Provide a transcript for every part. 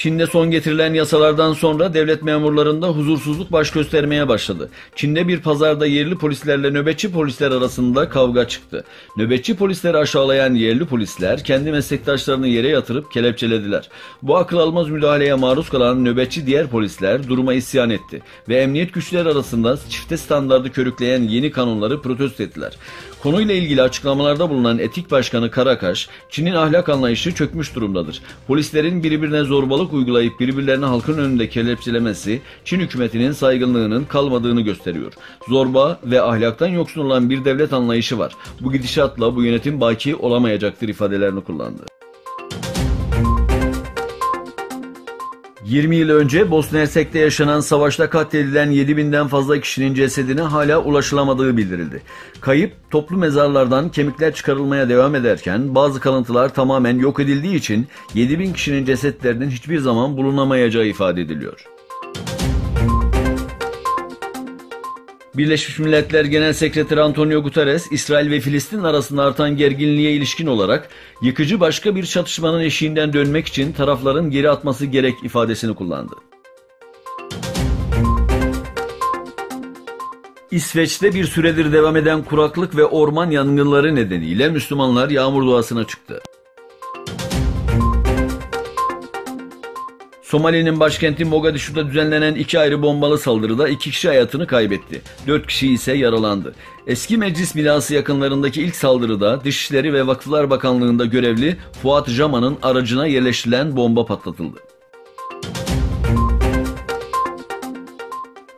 Çin'de son getirilen yasalardan sonra devlet memurlarında huzursuzluk baş göstermeye başladı. Çin'de bir pazarda yerli polislerle nöbetçi polisler arasında kavga çıktı. Nöbetçi polisleri aşağılayan yerli polisler kendi meslektaşlarını yere yatırıp kelepçelediler. Bu akıl almaz müdahaleye maruz kalan nöbetçi diğer polisler duruma isyan etti ve emniyet güçleri arasında çifte standardı körükleyen yeni kanunları protesto ettiler. Konuyla ilgili açıklamalarda bulunan Etik Başkanı Karakaş, Çin'in ahlak anlayışı çökmüş durumdadır. Polislerin birbirine zorbalık uygulayıp birbirlerini halkın önünde kelepçelemesi, Çin hükümetinin saygınlığının kalmadığını gösteriyor. Zorba ve ahlaktan yoksun olan bir devlet anlayışı var. Bu gidişatla bu yönetim baki olamayacaktır ifadelerini kullandı. 20 yıl önce Bosna Hersek'te yaşanan savaşta katledilen 7.000'den fazla kişinin cesedine hala ulaşılamadığı bildirildi. Kayıp, toplu mezarlardan kemikler çıkarılmaya devam ederken bazı kalıntılar tamamen yok edildiği için 7.000 kişinin cesetlerinin hiçbir zaman bulunamayacağı ifade ediliyor. Birleşmiş Milletler Genel Sekreteri Antonio Guterres, İsrail ve Filistin arasında artan gerginliğe ilişkin olarak yıkıcı başka bir çatışmanın eşiğinden dönmek için tarafların geri atması gerek ifadesini kullandı. İsveç'te bir süredir devam eden kuraklık ve orman yangınları nedeniyle Müslümanlar yağmur duasına çıktı. Somali'nin başkenti Mogadishu'da düzenlenen 2 ayrı bombalı saldırıda 2 kişi hayatını kaybetti. 4 kişi ise yaralandı. Eski meclis binası yakınlarındaki ilk saldırıda Dışişleri ve Vakıflar Bakanlığı'nda görevli Fuat Jaman'ın aracına yerleştirilen bomba patlatıldı.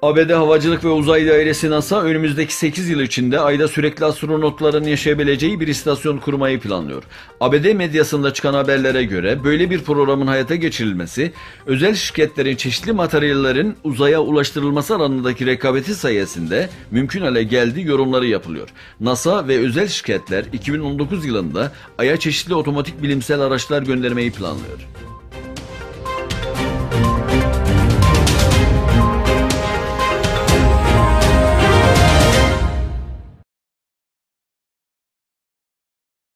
ABD Havacılık ve Uzay Dairesi NASA önümüzdeki 8 yıl içinde Ay'da sürekli astronotların yaşayabileceği bir istasyon kurmayı planlıyor. ABD medyasında çıkan haberlere göre böyle bir programın hayata geçirilmesi, özel şirketlerin çeşitli materyallerin uzaya ulaştırılması alanındaki rekabeti sayesinde mümkün hale geldiği yorumları yapılıyor. NASA ve özel şirketler 2019 yılında Ay'a çeşitli otomatik bilimsel araçlar göndermeyi planlıyor.